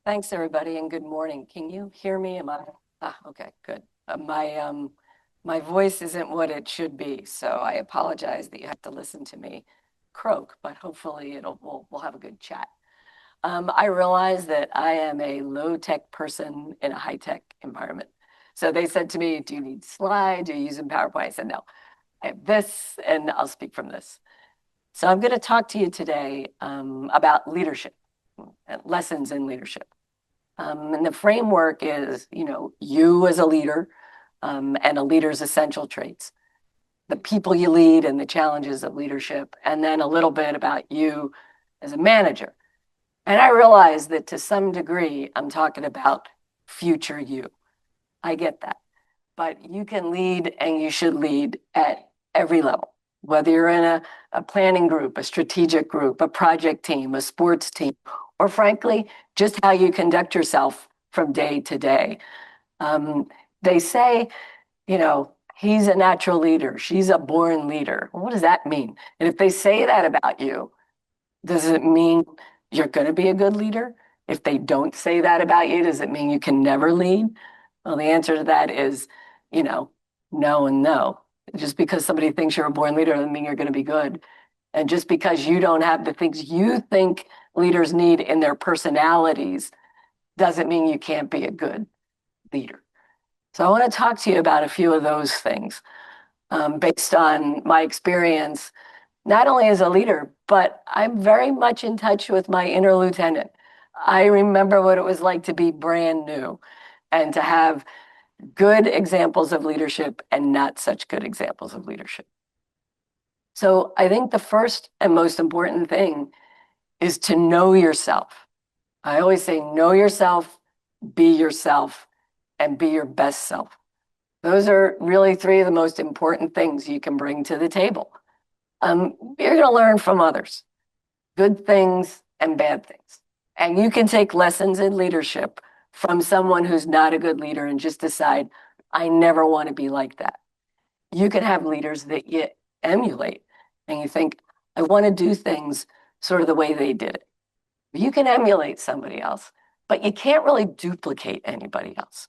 Thanks, everybody, and good morning. Can you hear me? Okay, good. My voice isn't what it should be, so I apologize that you have to listen to me croak, but hopefully we'll have a good chat. I realize that I am a low-tech person in a high-tech environment. So they said to me, "Do you need slides? Are you using PowerPoint?" I said, "No, I have this, and I'll speak from this." So I'm going to talk to you today about leadership and lessons in leadership. And the framework is, you as a leader and a leader's essential traits, the people you lead and the challenges of leadership, and then a little bit about you as a manager. And I realize that to some degree, I'm talking about future you. I get that. But you can lead and you should lead at every level, whether you're in a planning group, a strategic group, a project team, a sports team, or frankly, just how you conduct yourself from day to day. They say, he's a natural leader, she's a born leader. Well, what does that mean? And if they say that about you, does it mean you're going to be a good leader? If they don't say that about you, does it mean you can never lead? Well, the answer to that is, no and no. Just because somebody thinks you're a born leader doesn't mean you're going to be good. And just because you don't have the things you think leaders need in their personalities doesn't mean you can't be a good leader. So I want to talk to you about a few of those things based on my experience, not only as a leader, but I'm very much in touch with my inner lieutenant. I remember what it was like to be brand new and to have good examples of leadership and not such good examples of leadership. So I think the first and most important thing is to know yourself. I always say, know yourself, and be your best self. Those are really three of the most important things you can bring to the table. You're going to learn from others, good things and bad things. And you can take lessons in leadership from someone who's not a good leader and just decide, I never want to be like that. You can have leaders that you emulate and you think, I want to do things sort of the way they did it. You can emulate somebody else, but you can't really duplicate anybody else.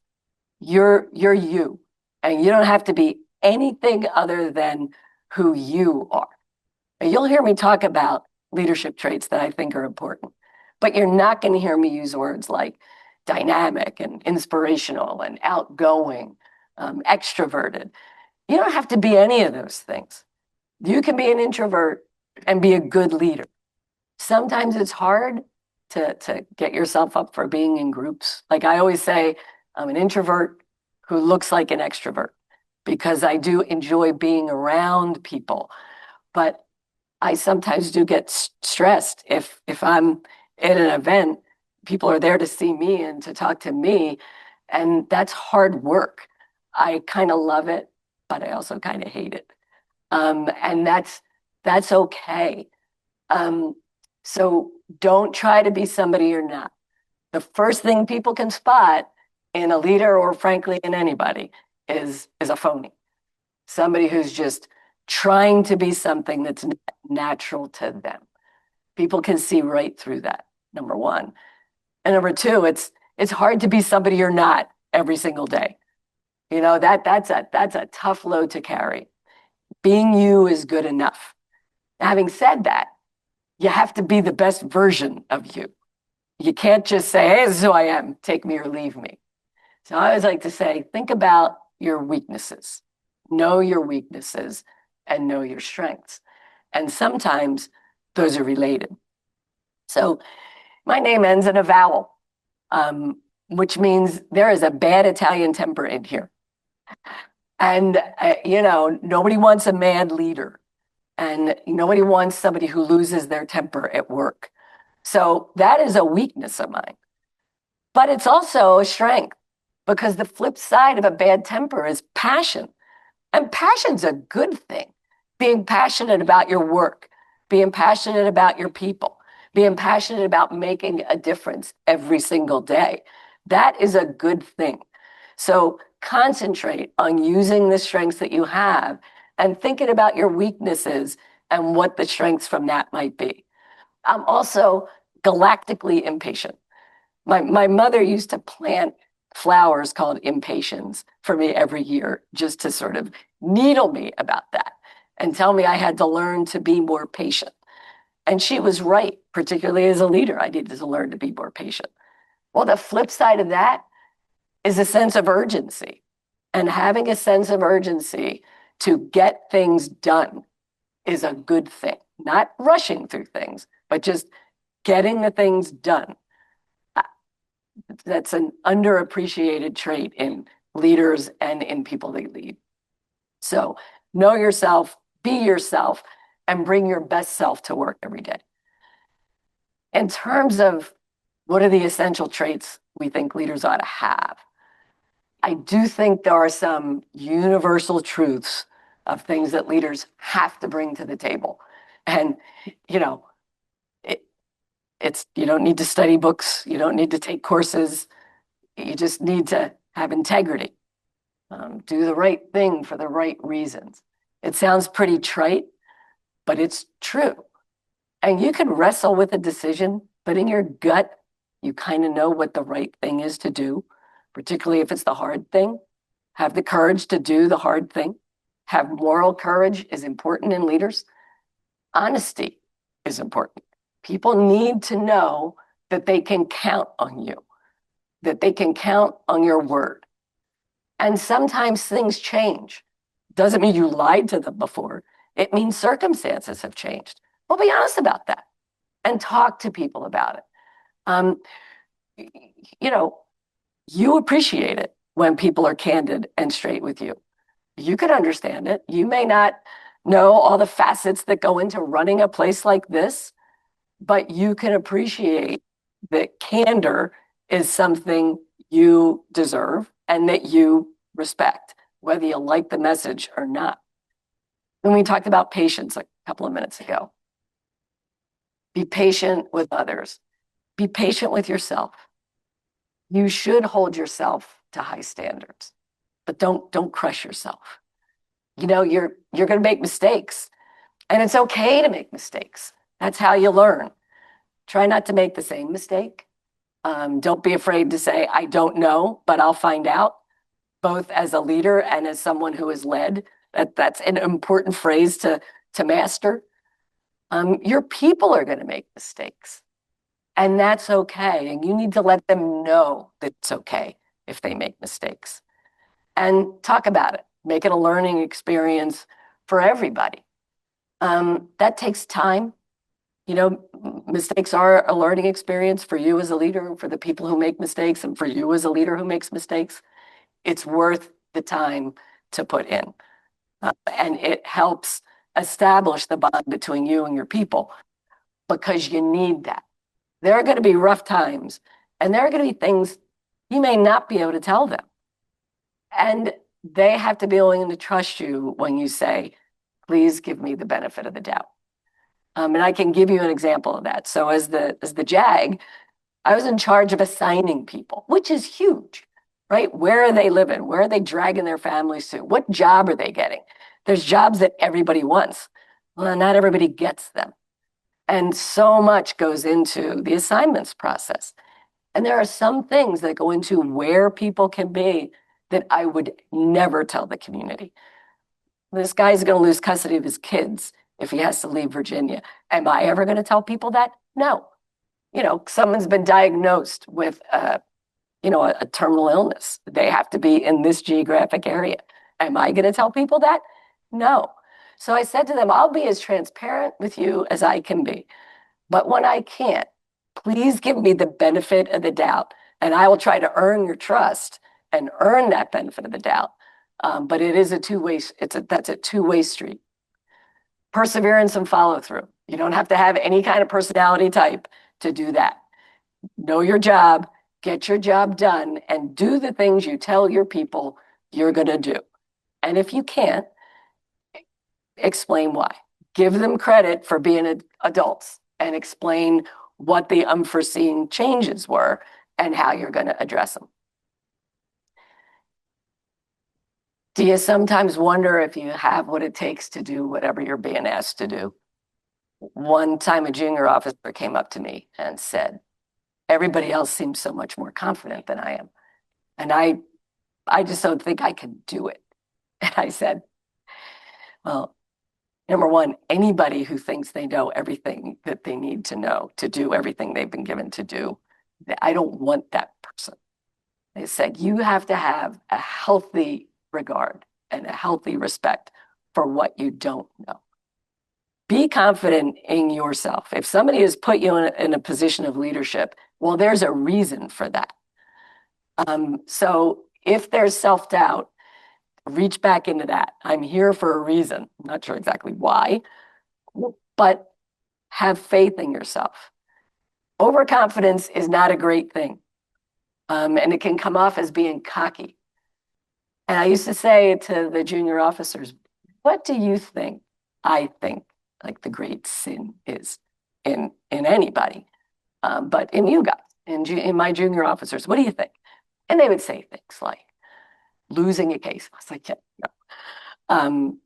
You're you, and you don't have to be anything other than who you are. And you'll hear me talk about leadership traits that I think are important, but you're not going to hear me use words like dynamic and inspirational and outgoing, extroverted. You don't have to be any of those things. You can be an introvert and be a good leader. Sometimes it's hard to get yourself up for being in groups. Like I always say, I'm an introvert who looks like an extrovert because I do enjoy being around people. But I sometimes do get stressed if I'm in an event, people are there to see me and to talk to me, and that's hard work. I kind of love it, but I also kind of hate it. And that's okay. So don't try to be somebody you're not. The first thing people can spot in a leader or frankly in anybody is a phony. Somebody who's just trying to be something that's natural to them. People can see right through that, number one. And number two, it's hard to be somebody you're not every single day. That's a tough load to carry. Being you is good enough. Having said that, you have to be the best version of you. You can't just say, hey, this is who I am, take me or leave me. So I always like to say, think about your weaknesses, know your weaknesses, and know your strengths. And sometimes those are related. So my name ends in a vowel, which means there is a bad Italian temper in here. And, nobody wants a mad leader. And nobody wants somebody who loses their temper at work. So that is a weakness of mine. But it's also a strength because the flip side of a bad temper is passion. And passion's a good thing. Being passionate about your work, being passionate about your people, being passionate about making a difference every single day. That is a good thing. So concentrate on using the strengths that you have and thinking about your weaknesses and what the strengths from that might be. I'm also galactically impatient. My mother used to plant flowers called impatiens for me every year just to sort of needle me about that and tell me I had to learn to be more patient. And she was right, particularly as a leader, I needed to learn to be more patient. Well, the flip side of that is a sense of urgency. And having a sense of urgency to get things done is a good thing. Not rushing through things, but just getting the things done. That's an underappreciated trait in leaders and in people they lead. So know yourself, be yourself, and bring your best self to work every day. In terms of what are the essential traits we think leaders ought to have, I do think there are some universal truths of things that leaders have to bring to the table. And, you know, it's you don't need to study books, you don't need to take courses, you just need to have integrity. Do the right thing for the right reasons. It sounds pretty trite, but it's true. And you can wrestle with a decision, but in your gut, you kind of know what the right thing is to do, particularly if it's the hard thing. Have the courage to do the hard thing. Have moral courage is important in leaders. Honesty is important. People need to know that they can count on you, that they can count on your word. And sometimes things change. Doesn't mean you lied to them before. It means circumstances have changed. Well, be honest about that and talk to people about it. You know, you appreciate it when people are candid and straight with you. You can understand it. You may not know all the facets that go into running a place like this, but you can appreciate that candor is something you deserve and that you respect, whether you like the message or not. When we talked about patience a couple of minutes ago, be patient with others. Be patient with yourself. You should hold yourself to high standards, but don't crush yourself. You know, you're going to make mistakes, and it's okay to make mistakes. That's how you learn. Try not to make the same mistake. Don't be afraid to say, I don't know, but I'll find out, both as a leader and as someone who has led. That's an important phrase to master. Your people are going to make mistakes, and that's okay. And you need to let them know that it's okay if they make mistakes. And talk about it. Make it a learning experience for everybody. That takes time. You know, mistakes are a learning experience for you as a leader, for the people who make mistakes, and for you as a leader who makes mistakes. It's worth the time to put in. And it helps establish the bond between you and your people because you need that. There are going to be rough times, and there are going to be things you may not be able to tell them. And they have to be willing to trust you when you say, please give me the benefit of the doubt. And I can give you an example of that. So as the JAG, I was in charge of assigning people, which is huge, right? Where are they living? Where are they dragging their families to? What job are they getting? There's jobs that everybody wants. Well, not everybody gets them. And so much goes into the assignments process. And there are some things that go into where people can be that I would never tell the community. This guy's going to lose custody of his kids if he has to leave Virginia. Am I ever going to tell people that? No. You know, someone's been diagnosed with a terminal illness. They have to be in this geographic area. Am I going to tell people that? No. So I said to them, I'll be as transparent with you as I can be. But when I can't, please give me the benefit of the doubt, and I will try to earn your trust and earn that benefit of the doubt. But it is a two-way, that's a two-way street. Perseverance and follow through. You don't have to have any kind of personality type to do that. Know your job, get your job done, and do the things you tell your people you're going to do. And if you can't, explain why. Give them credit for being adults and explain what the unforeseen changes were and how you're going to address them. Do you sometimes wonder if you have what it takes to do whatever you're being asked to do? One time a junior officer came up to me and said, Everybody else seems so much more confident than I am. And I just don't think I can do it. And I said, well, number one, anybody who thinks they know everything that they need to know to do everything they've been given to do, I don't want that person. They said, you have to have a healthy regard and a healthy respect for what you don't know. Be confident in yourself. If somebody has put you in a position of leadership, well, there's a reason for that. So if there's self-doubt, reach back into that. I'm here for a reason. I'm not sure exactly why, but have faith in yourself. Overconfidence is not a great thing. And it can come off as being cocky. And I used to say to the junior officers, what do you think I think like the great sin is in anybody? But in you guys, in my junior officers, what do you think? And they would say things like losing a case. I was like, yeah, no.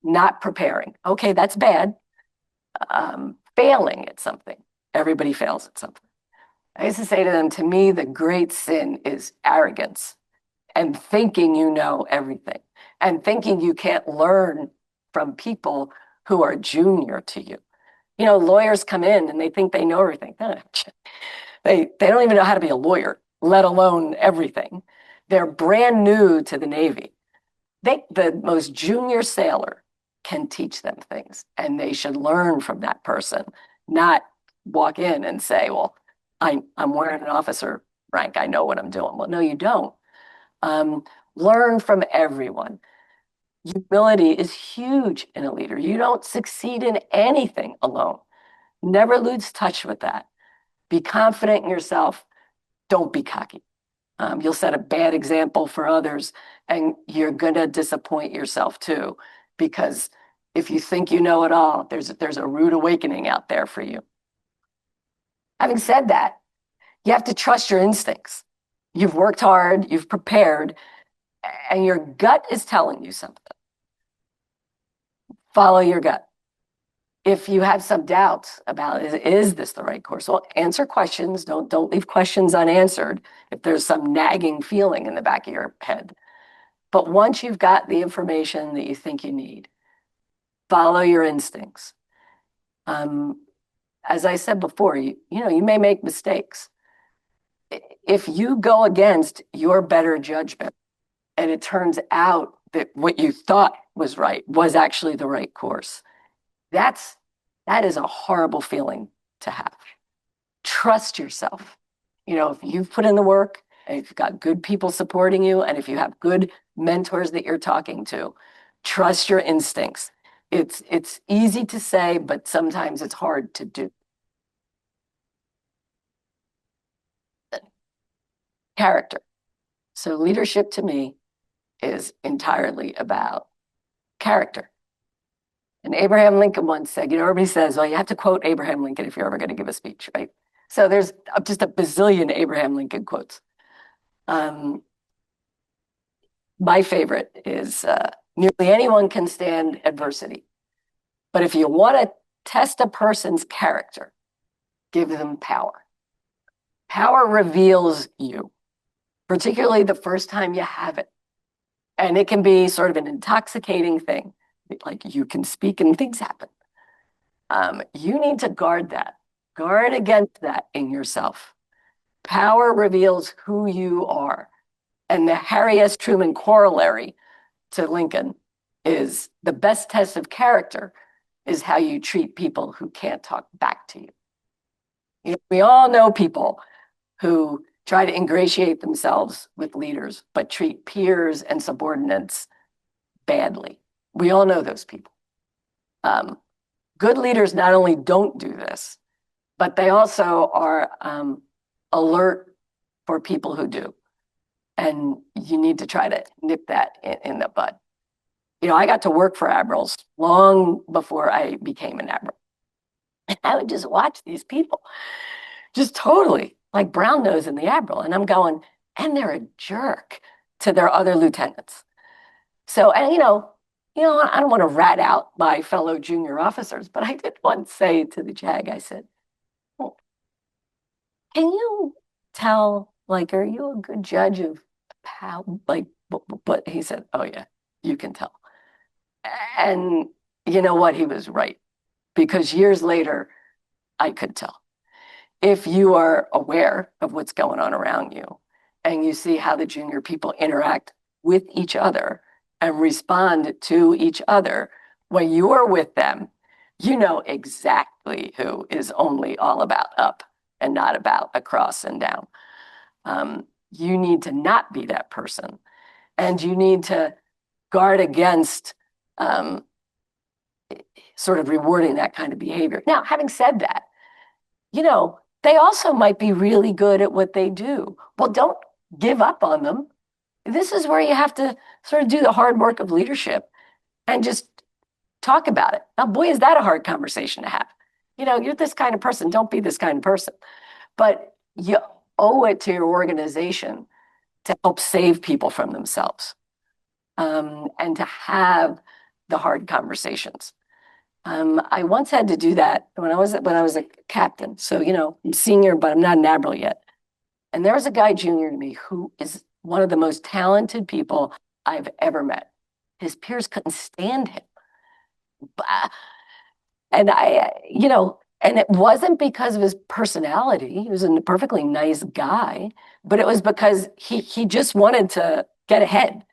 Not preparing. Okay, that's bad. Failing at something. Everybody fails at something. I used to say to them, to me, the great sin is arrogance and thinking you know everything and thinking you can't learn from people who are junior to you. You know, lawyers come in and they think they know everything. They don't even know how to be a lawyer, let alone everything. They're brand new to the Navy. The most junior sailor can teach them things, and they should learn from that person, not walk in and say, well, I'm wearing an officer rank. I know what I'm doing. Well, no, you don't. Learn from everyone. Humility is huge in a leader. You don't succeed in anything alone. Never lose touch with that. Be confident in yourself. Don't be cocky. You'll set a bad example for others, and you're going to disappoint yourself too, because if you think you know it all, there's a rude awakening out there for you. Having said that, you have to trust your instincts. You've worked hard, you've prepared, and your gut is telling you something. Follow your gut. If you have some doubts about is this the right course? Well, answer questions. Don't leave questions unanswered if there's some nagging feeling in the back of your head. But once you've got the information that you think you need, follow your instincts. As I said before, you may make mistakes. If you go against your better judgment and it turns out that what you thought was right was actually the right course, that is a horrible feeling to have. Trust yourself. If you've put in the work and if you've got good people supporting you and if you have good mentors that you're talking to, trust your instincts. It's easy to say, but sometimes it's hard to do. Character. So leadership to me is entirely about character. And Abraham Lincoln once said, everybody says, well, you have to quote Abraham Lincoln if you're ever going to give a speech, right? So there's just a bazillion Abraham Lincoln quotes. My favorite is nearly anyone can stand adversity. But if you want to test a person's character, give them power. Power reveals you, particularly the first time you have it. And it can be sort of an intoxicating thing. Like you can speak and things happen. You need to guard that. Guard against that in yourself. Power reveals who you are. And the Harry S. Truman corollary to Lincoln is the best test of character is how you treat people who can't talk back to you. We all know people who try to ingratiate themselves with leaders, but treat peers and subordinates badly. We all know those people. Good leaders not only don't do this, but they also are alert for people who do. And you need to try to nip that in the bud. I got to work for admirals long before I became an admiral. And I would just watch these people, just totally like brown nose in the admiral. And I'm going, and they're a jerk to their other lieutenants. So, and I don't want to rat out my fellow junior officers, but I did once say to the JAG, I said, well, can you tell, like, are you a good judge of how, like, but he said, oh yeah, you can tell. And you know what? He was right because years later, I could tell. If you are aware of what's going on around you and you see how the junior people interact with each other and respond to each other when you are with them, you know exactly who is only all about up and not about across and down. You need to not be that person, and you need to guard against um, sort of rewarding that kind of behavior. Now, having said that, they also might be really good at what they do. Well, don't give up on them. This is where you have to sort of do the hard work of leadership and just talk about it. Now, boy, is that a hard conversation to have. You're this kind of person. Don't be this kind of person. But you owe it to your organization to help save people from themselves, and to have the hard conversations. I once had to do that when I was a captain. So, I'm senior, but I'm not an admiral yet. And there was a guy junior to me who is one of the most talented people I've ever met. His peers couldn't stand him. And and it wasn't because of his personality. He was a perfectly nice guy, but it was because he just wanted to get ahead.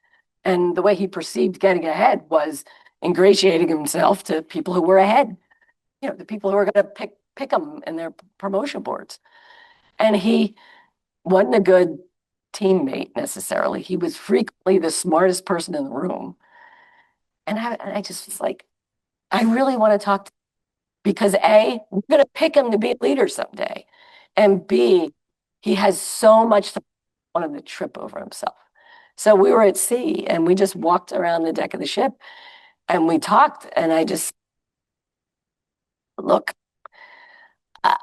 And the way he perceived getting ahead was ingratiating himself to people who were ahead, the people who were going to pick him in their promotion boards. And he wasn't a good teammate necessarily. He was frequently the smartest person in the room. And I just was like, I really want to talk to him because A, we're going to pick him to be a leader someday. And B, he has so much to want him to trip over himself. So we were at sea and we just walked around the deck of the ship and we talked. And I just, look, uh,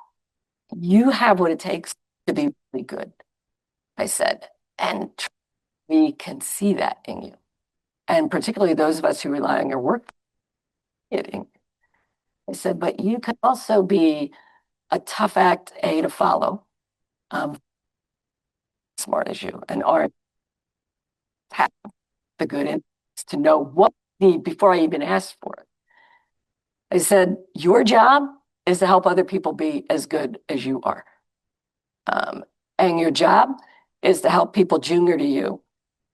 you have what it takes to be really good, I said. And we can see that in you. And particularly those of us who rely on your work. I said, but you can also be a tough act, A, to follow, smart as you, and are have the good instincts to know what you need before I even ask for it. I said, your job is to help other people be as good as you are. And your job is to help people junior to you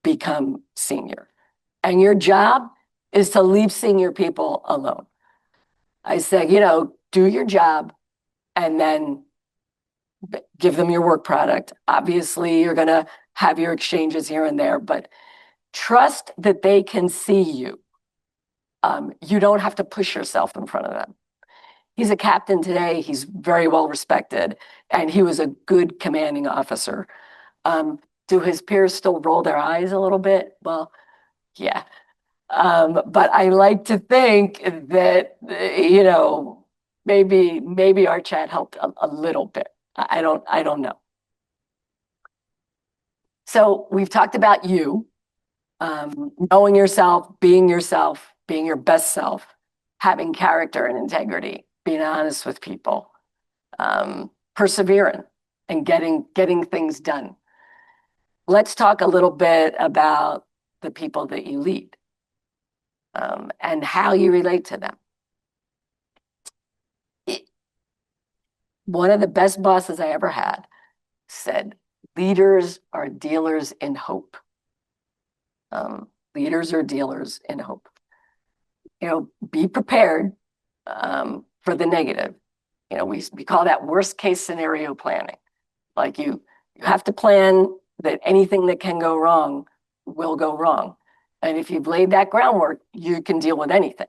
become senior. And your job is to leave senior people alone. I said, do your job and then give them your work product. Obviously, you're going to have your exchanges here and there, but trust that they can see you. You don't have to push yourself in front of them. He's a captain today. He's very well respected, and he was a good commanding officer. Do his peers still roll their eyes a little bit? Well, yeah. But I like to think that, maybe our chat helped a little bit. I don't know. So we've talked about you, knowing yourself, being your best self, having character and integrity, being honest with people, persevering and getting things done. Let's talk a little bit about the people that you lead, and how you relate to them. One of the best bosses I ever had said, leaders are dealers in hope. Leaders are dealers in hope. Be prepared for the negative. We call that worst case scenario planning. Like you have to plan that anything that can go wrong will go wrong. And if you've laid that groundwork, you can deal with anything.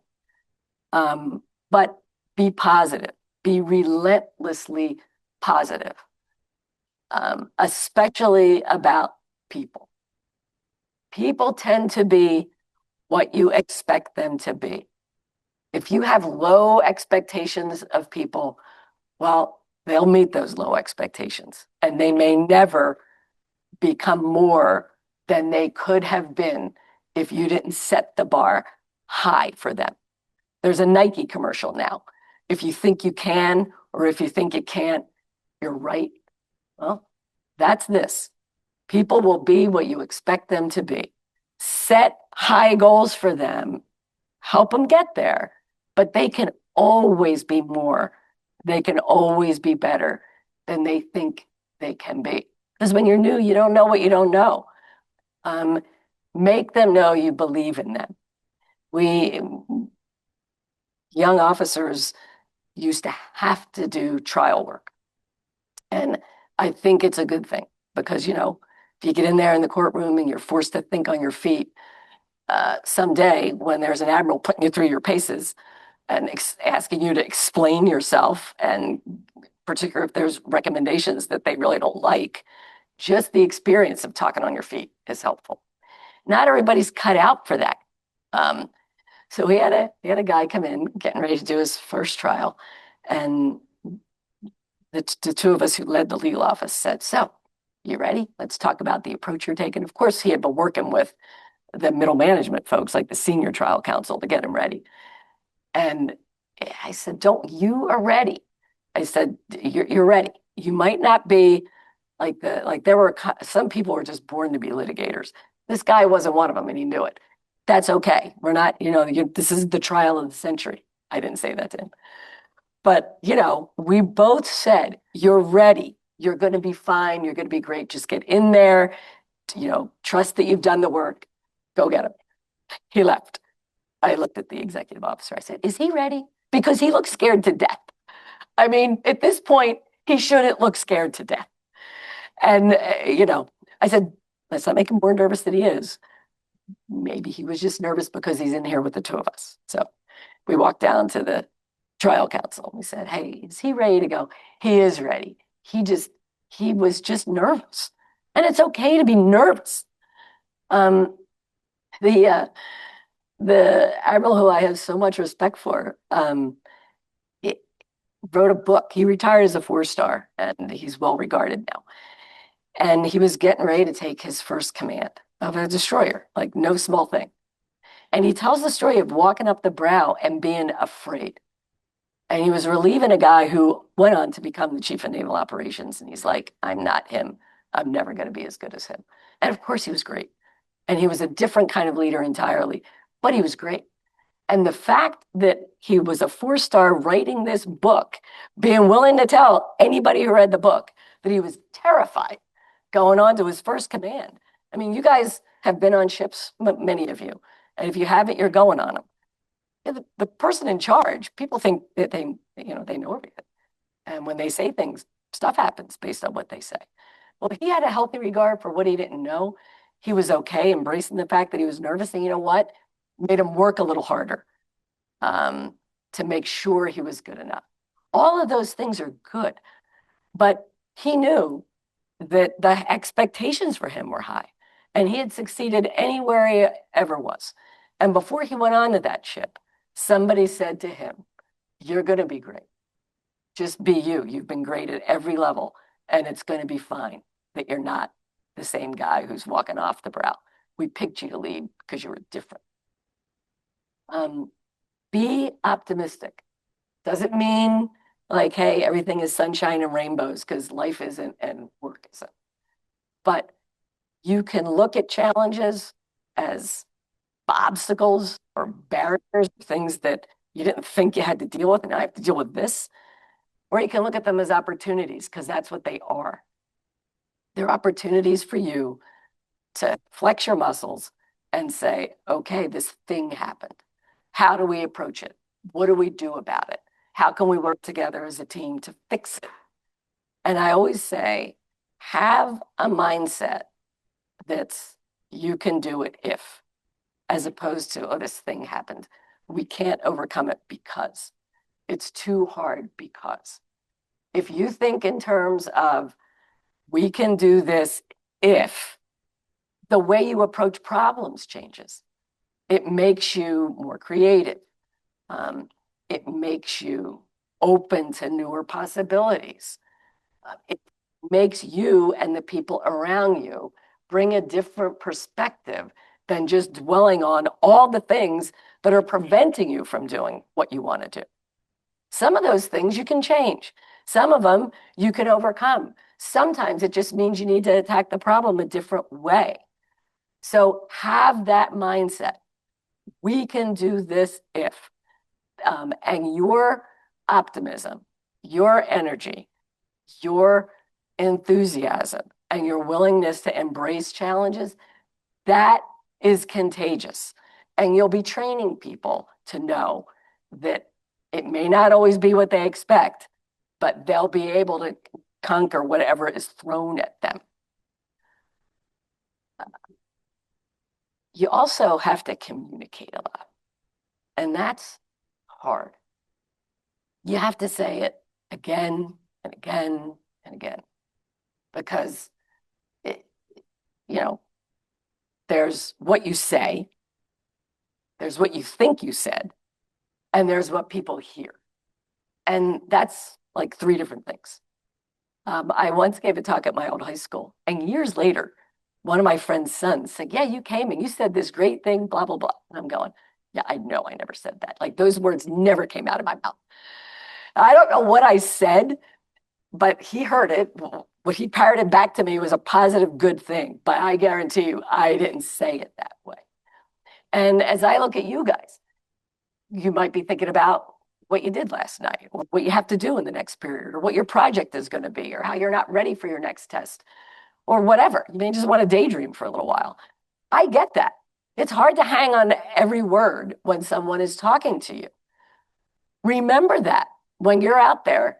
But be positive, be relentlessly positive, especially about people. People tend to be what you expect them to be. If you have low expectations of people, well, they'll meet those low expectations and they may never become more than they could have been if you didn't set the bar high for them. There's a Nike commercial now. If you think you can, or if you think you can't, you're right. Well, that's this. People will be what you expect them to be. Set high goals for them, help them get there, but they can always be more. They can always be better than they think they can be. Because when you're new, you don't know what you don't know. Um, Make them know you believe in them. We, young officers, used to have to do trial work. And I think it's a good thing because, if you get in there in the courtroom and you're forced to think on your feet, someday when there's an admiral putting you through your paces and asking you to explain yourself, and particularly if there's recommendations that they really don't like, just the experience of talking on your feet is helpful. Not everybody's cut out for that. So we had a guy come in getting ready to do his first trial, and the two of us who led the legal office said, "So, you ready? Let's talk about the approach you're taking." Of course, he had been working with the middle management folks, like the senior trial counsel, to get him ready. And I said, "Don't, you are ready." I said, "You're ready. You might not be like there were some people were just born to be litigators. This guy wasn't one of them, and he knew it. That's okay. We're not, this is the trial of the century." I didn't say that to him. But, we both said, "You're ready. You're going to be fine. You're going to be great. Just get in there, trust that you've done the work. Go get him." He left. I looked at the executive officer. I said, "Is he ready?" Because he looked scared to death. I mean, at this point, he shouldn't look scared to death. And, I said, let's not make him more nervous than he is. Maybe he was just nervous because he's in here with the two of us. So we walked down to the trial counsel. We said, "Hey, is he ready to go?" He is ready. He was just nervous. And it's okay to be nervous. The admiral who I have so much respect for, wrote a book. He retired as a 4-star, and he's well regarded now. And he was getting ready to take his first command of a destroyer, like no small thing. And he tells the story of walking up the brow and being afraid. And he was relieving a guy who went on to become the chief of naval operations. And he's like, "I'm not him. I'm never going to be as good as him." And of course, he was great. And he was a different kind of leader entirely, but he was great. And the fact that he was a 4-star writing this book, being willing to tell anybody who read the book that he was terrified going on to his first command. I mean, you guys have been on ships, many of you. And if you haven't, you're going on them. The person in charge, people think that they know everything. And when they say things, stuff happens based on what they say. Well, he had a healthy regard for what he didn't know. He was okay embracing the fact that he was nervous. And you know what? Made him work a little harder to make sure he was good enough. All of those things are good. But he knew that the expectations for him were high. And he had succeeded anywhere he ever was. And before he went on to that ship, somebody said to him, "You're going to be great. Just be you. You've been great at every level, and it's going to be fine that you're not the same guy who's walking off the brow. We picked you to lead because you were different." Be optimistic. Doesn't mean like, hey, everything is sunshine and rainbows, because life isn't and work isn't. But you can look at challenges as obstacles or barriers, things that you didn't think you had to deal with, and now I have to deal with this. Or you can look at them as opportunities, because that's what they are. They're opportunities for you to flex your muscles and say, okay, this thing happened. How do we approach it? What do we do about it? How can we work together as a team to fix it? And I always say, have a mindset that's you can do it if, as opposed to, oh, this thing happened. We can't overcome it because. It's too hard because. If you think in terms of we can do this if, the way you approach problems changes. It makes you more creative. It makes you open to newer possibilities. It makes you and the people around you bring a different perspective than just dwelling on all the things that are preventing you from doing what you want to do. Some of those things you can change. Some of them you can overcome. Sometimes it just means you need to attack the problem a different way. So have that mindset. We can do this if. And your optimism, your energy, your enthusiasm, and your willingness to embrace challenges, that is contagious. And you'll be training people to know that it may not always be what they expect, but they'll be able to conquer whatever is thrown at them. You also have to communicate a lot, and that's hard. You have to say it again and again and again because it, you know, there's what you say, there's what you think you said, and there's what people hear. And that's like three different things. I once gave a talk at my old high school, and years later, one of my friend's sons said, yeah, you came and you said this great thing, blah, blah, blah. And I'm going, yeah, I know I never said that. Like those words never came out of my mouth. I don't know what I said, but he heard it. What he parroted back to me was a positive, good thing. But I guarantee you, I didn't say it that way. And as I look at you guys, you might be thinking about what you did last night, or what you have to do in the next period, or what your project is going to be, or how you're not ready for your next test, or whatever. You may just want to daydream for a little while. I get that. It's hard to hang on to every word when someone is talking to you. Remember that when you're out there,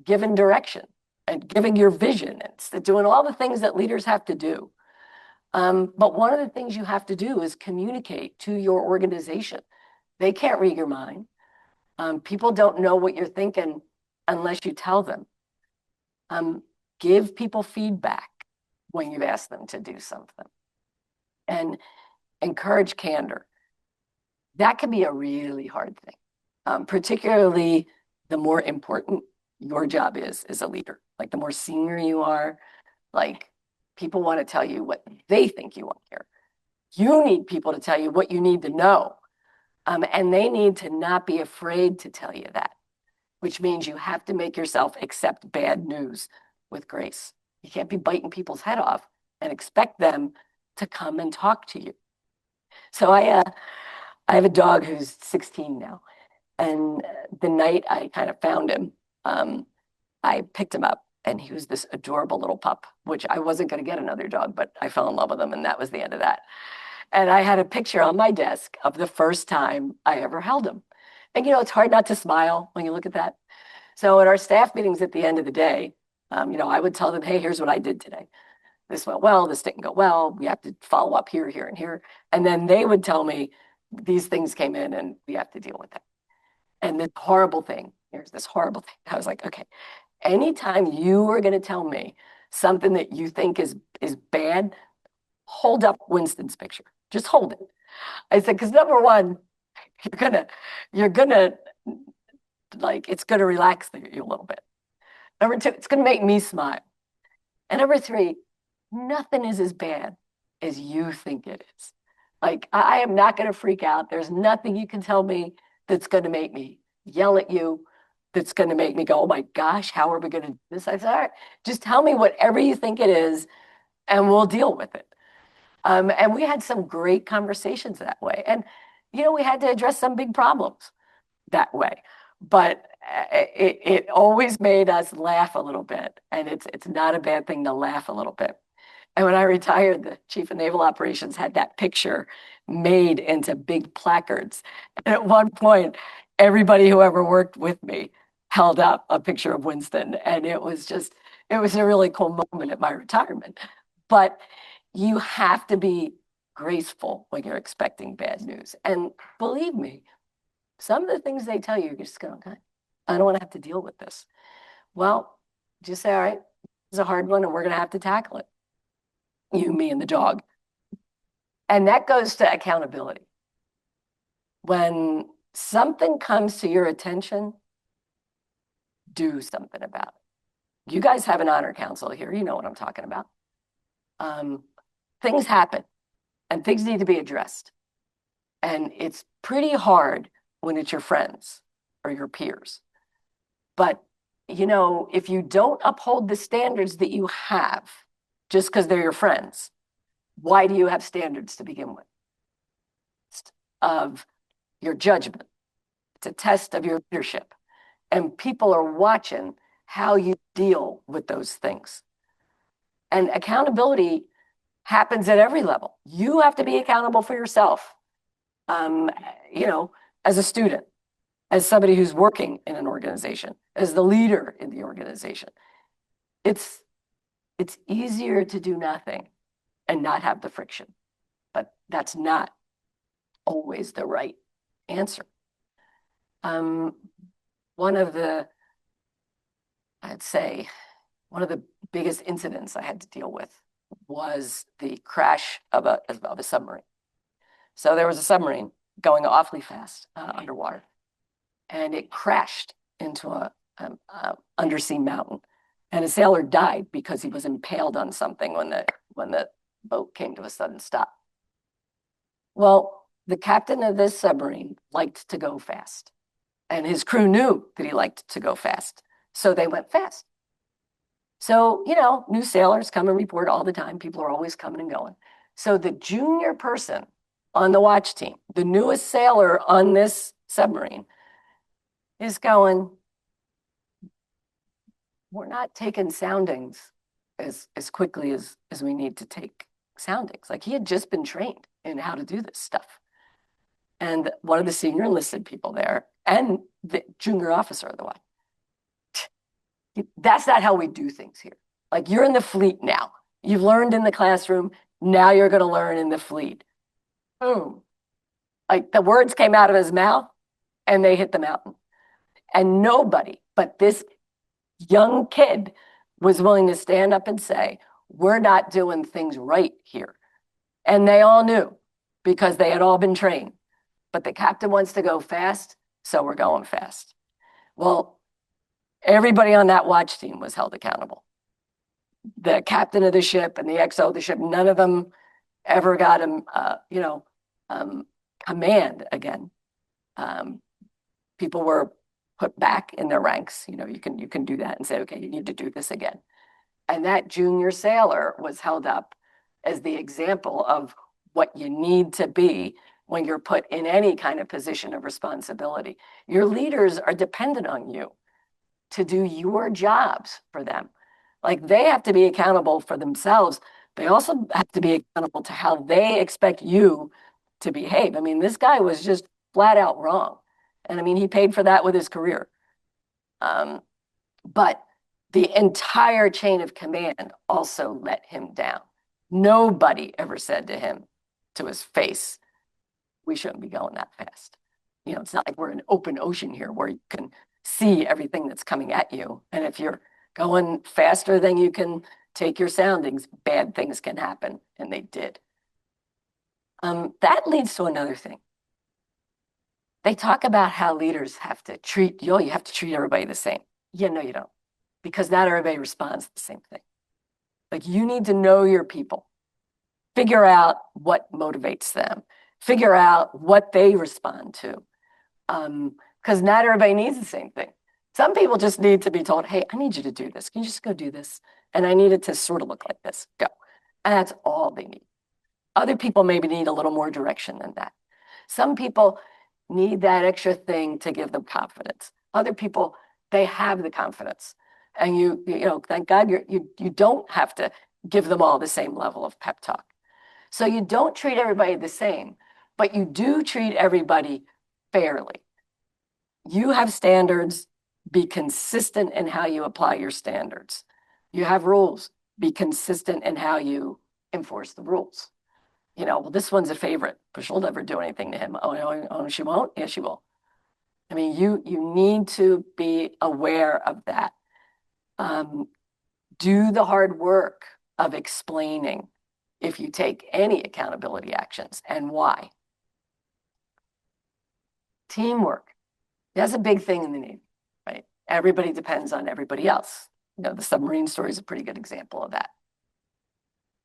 giving direction and giving your vision and doing all the things that leaders have to do. But one of the things you have to do is communicate to your organization. They can't read your mind. People don't know what you're thinking unless you tell them. Give people feedback when you've asked them to do something. And encourage candor. That can be a really hard thing, particularly the more important your job is as a leader. Like the more senior you are, like people want to tell you what they think you want to hear. You need people to tell you what you need to know. And they need to not be afraid to tell you that, which means you have to make yourself accept bad news with grace. You can't be biting people's head off and expect them to come and talk to you. So I have a dog who's 16 now. And the night I kind of found him, I picked him up and he was this adorable little pup, which I wasn't going to get another dog, but I fell in love with him and that was the end of that. And I had a picture on my desk of the first time I ever held him. And it's hard not to smile when you look at that. So at our staff meetings at the end of the day, I would tell them, hey, here's what I did today. This went well, this didn't go well. We have to follow up here, here, and here. And then they would tell me these things came in and we have to deal with that. And this horrible thing, here's this horrible thing. I was like, okay, anytime you are going to tell me something that you think is bad, hold up Winston's picture. Just hold it. I said, because number one, you're gonna like, it's gonna relax you a little bit. Number two, it's gonna make me smile. And number three, nothing is as bad as you think it is. Like, I am not gonna freak out. There's nothing you can tell me that's gonna make me yell at you, that's gonna make me go, oh my gosh, how are we gonna do this? I said, all right, just tell me whatever you think it is, and we'll deal with it. And we had some great conversations that way. And, we had to address some big problems that way. But it always made us laugh a little bit. And it's not a bad thing to laugh a little bit. And when I retired, the chief of naval operations had that picture made into big placards. And at one point, everybody who ever worked with me held up a picture of Winston. And it was a really cool moment at my retirement. But you have to be graceful when you're expecting bad news. And believe me, some of the things they tell you, you're just going, okay, I don't want to have to deal with this. Well, just say, all right, it's a hard one and we're going to have to tackle it. You, me, and the dog. And that goes to accountability. When something comes to your attention, do something about it. You guys have an honor council here. You know what I'm talking about. Things happen and things need to be addressed. And it's pretty hard when it's your friends or your peers. But you know, if you don't uphold the standards that you have just because they're your friends, why do you have standards to begin with? Of your judgment. It's a test of your leadership. And people are watching how you deal with those things. And accountability happens at every level. You have to be accountable for yourself, you know, as a student, as somebody who's working in an organization, as the leader in the organization. It's easier to do nothing and not have the friction, but that's not always the right answer. I'd say, one of the biggest incidents I had to deal with was the crash of a submarine. So there was a submarine going awfully fast underwater, and it crashed into a undersea mountain. And a sailor died because he was impaled on something when the boat came to a sudden stop. Well, the captain of this submarine liked to go fast, and his crew knew that he liked to go fast, so they went fast. So, you know, new sailors come and report all the time. People are always coming and going. So the junior person on the watch team, the newest sailor on this submarine, is going, we're not taking soundings as quickly as we need to take soundings. Like, he had just been trained in how to do this stuff. And one of the senior enlisted people there and the junior officer of the watch, that's not how we do things here. Like, you're in the fleet now. You've learned in the classroom. Now you're going to learn in the fleet. Boom. Like, the words came out of his mouth and they hit the mountain. And nobody but this young kid was willing to stand up and say, we're not doing things right here. And they all knew, because they had all been trained. But the captain wants to go fast, so we're going fast. Well, everybody on that watch team was held accountable. The captain of the ship and the XO of the ship, none of them ever got command again. People were put back in their ranks. You know, you can do that and say, okay, you need to do this again. And that junior sailor was held up as the example of what you need to be when you're put in any kind of position of responsibility. Your leaders are dependent on you to do your jobs for them. Like, they have to be accountable for themselves. They also have to be accountable to how they expect you to behave. I mean, this guy was just flat out wrong. And I mean, he paid for that with his career. But the entire chain of command also let him down. Nobody ever said to him, to his face, we shouldn't be going that fast. You know, it's not like we're in open ocean here where you can see everything that's coming at you. And if you're going faster than you can take your soundings, bad things can happen. And they did. That leads to another thing. They talk about how leaders have to treat you have to treat everybody the same. Yeah, no, you don't. Because not everybody responds the same thing. Like, you need to know your people. Figure out what motivates them. Figure out what they respond to. Because not everybody needs the same thing. Some people just need to be told, hey, I need you to do this. Can you just go do this? And I need it to sort of look like this. Go. And that's all they need. Other people maybe need a little more direction than that. Some people need that extra thing to give them confidence. Other people, they have the confidence. And you know, thank God you don't have to give them all the same level of pep talk. So you don't treat everybody the same, but you do treat everybody fairly. You have standards, be consistent in how you apply your standards. You have rules, be consistent in how you enforce the rules. You know, well, this one's a favorite, but she'll never do anything to him. Oh, she won't? Yeah, she will. I mean, you need to be aware of that. Do the hard work of explaining if you take any accountability actions and why. Teamwork. That's a big thing in the Navy, right? Everybody depends on everybody else. You know, the submarine story is a pretty good example of that.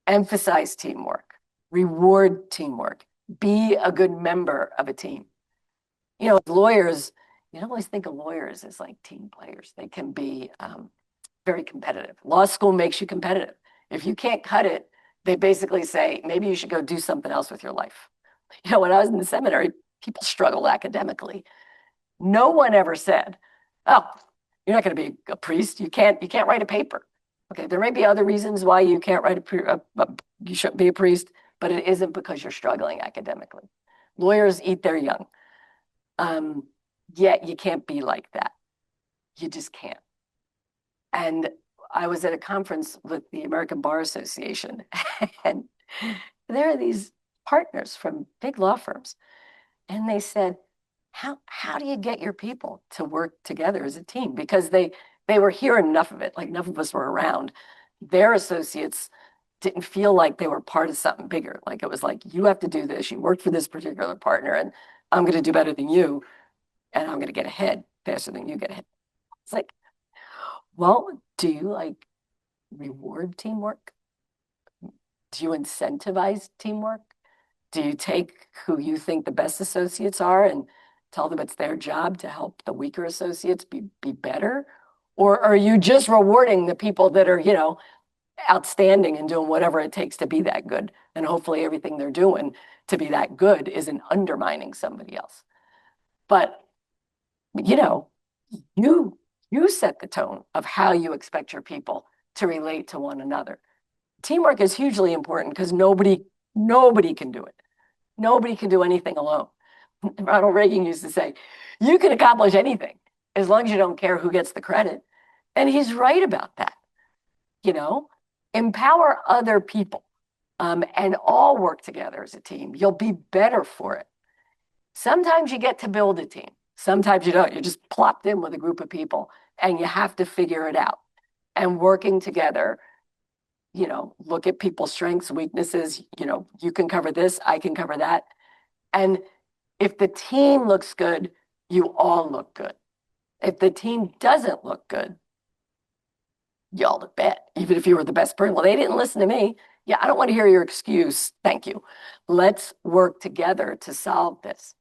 Emphasize teamwork. Reward teamwork. Be a good member of a team. You know, as lawyers, You don't always think of lawyers as like team players. They can be very competitive. Law school makes you competitive. If you can't cut it, they basically say, maybe you should go do something else with your life. When I was in the seminary, people struggled academically. No one ever said, oh, you're not going to be a priest. You can't write a paper. Okay, there may be other reasons why you can't write you shouldn't be a priest, but it isn't because you're struggling academically. Lawyers eat their young. Yet you can't be like that. You just can't. And I was at a conference with the American Bar Association, and there are these partners from big law firms, and they said, how do you get your people to work together as a team? Because they were hearing enough of it, like enough of us were around. Their associates didn't feel like they were part of something bigger. Like it was like, you have to do this. You work for this particular partner, and I'm going to do better than you, and I'm going to get ahead faster than you get ahead. It's like, well, do you like reward teamwork? Do you incentivize teamwork? Do you take who you think the best associates are and tell them it's their job to help the weaker associates be better? Or are you just rewarding the people that are, outstanding and doing whatever it takes to be that good? And hopefully everything they're doing to be that good isn't undermining somebody else. But, you set the tone of how you expect your people to relate to one another. Teamwork is hugely important because nobody can do it. Nobody can do anything alone. Ronald Reagan used to say, you can accomplish anything as long as you don't care who gets the credit. And he's right about that. Empower other people and all work together as a team. You'll be better for it. Sometimes you get to build a team. Sometimes you don't. You're just plopped in with a group of people and you have to figure it out. And working together, look at people's strengths, weaknesses, you can cover this, I can cover that. And if the team looks good, you all look good. If the team doesn't look good, y'all look bad, even if you were the best person. Well, they didn't listen to me. Yeah, I don't want to hear your excuse. Thank you. Let's work together to solve this.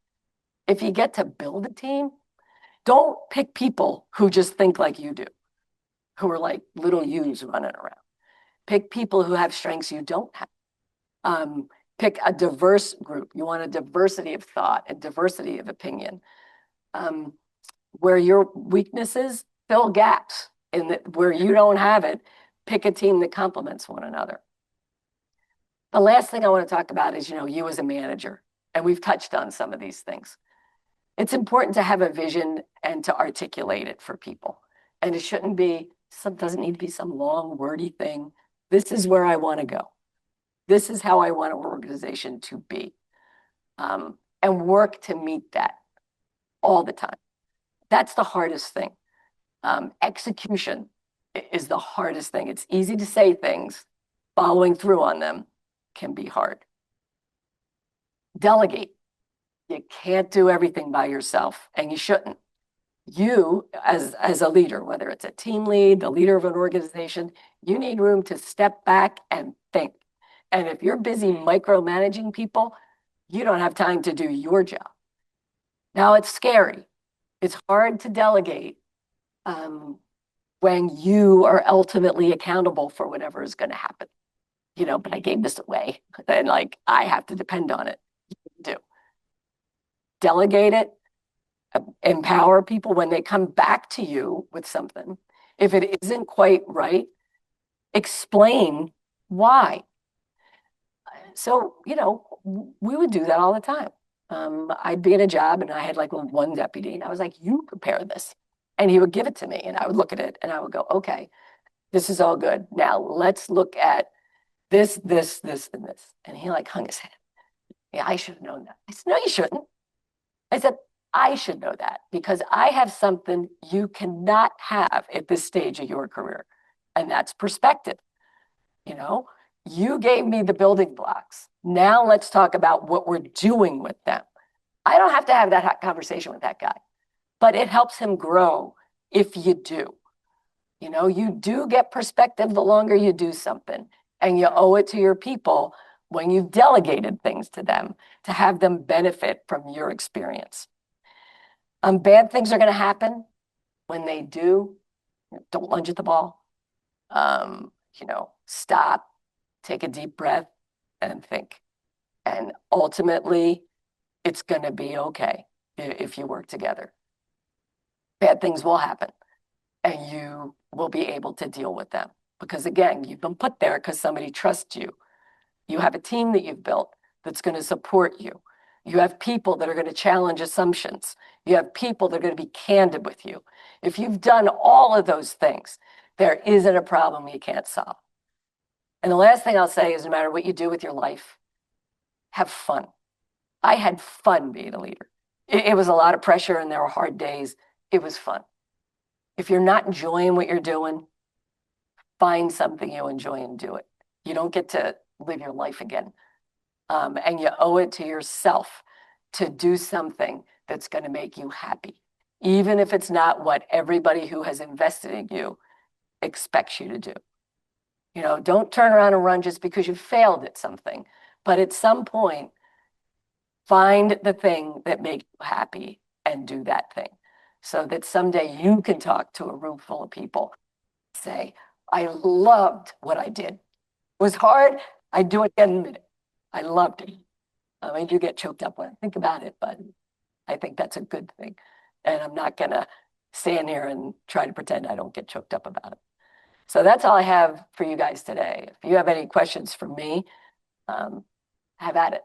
If you get to build a team, don't pick people who just think like you do, who are like little yous running around. Pick people who have strengths you don't have. Pick a diverse group. You want a diversity of thought, a diversity of opinion. Where your weaknesses, fill gaps. Where you don't have it, pick a team that complements one another. The last thing I want to talk about is, you as a manager. And we've touched on some of these things. It's important to have a vision and to articulate it for people. And it shouldn't be, doesn't need to be some long, wordy thing. This is where I want to go. This is how I want an organization to be. And work to meet that all the time. That's the hardest thing. Execution is the hardest thing. It's easy to say things. Following through on them can be hard. Delegate. You can't do everything by yourself, and you shouldn't. You, as a leader, whether it's a team lead, the leader of an organization, you need room to step back and think. And if you're busy micromanaging people, you don't have time to do your job. Now, it's scary. It's hard to delegate when you are ultimately accountable for whatever is going to happen. But I gave this away, and I have to depend on it. You do. Delegate it. Empower people when they come back to you with something. If it isn't quite right, explain why. So, we would do that all the time. I'd be in a job and I had one deputy and I was like, you prepare this. And he would give it to me and I would look at it and I would go, okay, this is all good. Now let's look at this, and this. And he hung his head. Yeah, I should have known that. I said, no, you shouldn't. I said, I should know that because I have something you cannot have at this stage of your career. And that's perspective. You gave me the building blocks. Now let's talk about what we're doing with them. I don't have to have that conversation with that guy, but it helps him grow if you do. You do get perspective the longer you do something, and you owe it to your people when you've delegated things to them to have them benefit from your experience. Bad things are going to happen. When they do, don't lunge at the ball. Stop, take a deep breath, and think. And ultimately, it's going to be okay if you work together. Bad things will happen, and you will be able to deal with them. Because again, you've been put there because somebody trusts you. You have a team that you've built that's going to support you. You have people that are going to challenge assumptions. You have people that are going to be candid with you. If you've done all of those things, there isn't a problem you can't solve. And the last thing I'll say is no matter what you do with your life, have fun. I had fun being a leader. It was a lot of pressure and there were hard days. It was fun. If you're not enjoying what you're doing, find something you enjoy and do it. You don't get to live your life again. And you owe it to yourself to do something that's going to make you happy, even if it's not what everybody who has invested in you expects you to do. Don't turn around and run just because you failed at something, but at some point, find the thing that makes you happy and do that thing so that someday you can talk to a room full of people, say, I loved what I did. It was hard. I'd do it again in a minute. I loved it. I do get choked up when I think about it, but I think that's a good thing. And I'm not going to stand here and try to pretend I don't get choked up about it. So that's all I have for you guys today. If you have any questions for me, have at it.